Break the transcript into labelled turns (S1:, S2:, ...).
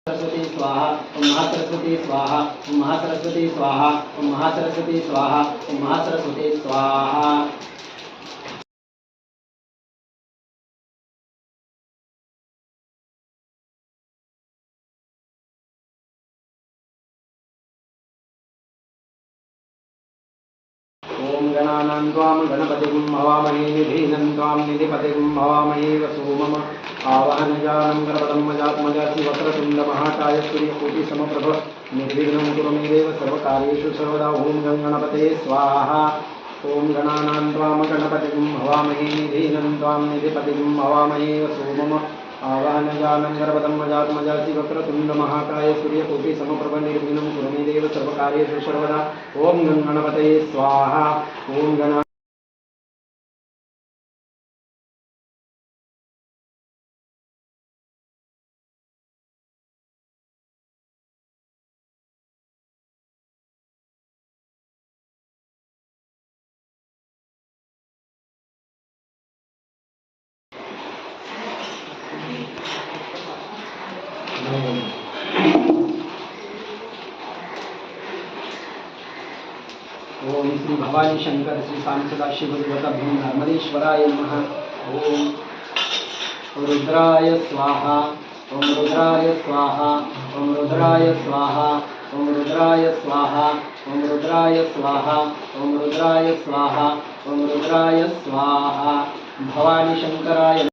S1: सरस्वती स्वाहा ओम महासरस्वती स्वाहा ओम महासरस्वती स्वाहा ओम महासरस्वती स्वाहा ओम महासरस्वती स्वाहा। ओम गणानां त्वां गणपतिं हवामहे निधीनं त्वां निधिपतिं हवामहे वसुमम आवाहनजानं गणपतं मजात्मजासि वक्रतुण्ड महाकाय सूर्यकोटि समप्रभ निर्विघ्नं कुरु मे देव सर्वकार्येषु सर्वदा। ओम गणपते स्वाहा। ओम गणानां त्वां गणपतिं हवामहे निधीनं त्वां निधिपतिं हवामहे वसुमम आवाहनजानं गणपतं मजात्मजासि वक्रतुण्ड महाकाय सूर्यकोटि समप्रभ निर्विघ्नं कुरु मे देव सर्वकार्येषु सर्वदा। ओम गणपते स्वाहा। ओम गणा ओम श्री भवानी शंकर श्री सांसदा शिव देवताभ्यो नर्मदेश्वराय नमः। ओम रुद्राय स्वाहा ओम रुद्राय स्वाहा ओम रुद्राय स्वाहा ओम रुद्राय स्वाहा ओम रुद्राय स्वाहा ओम रुद्राय स्वाहा ओम रुद्राय स्वाहा। भवानी शंकराय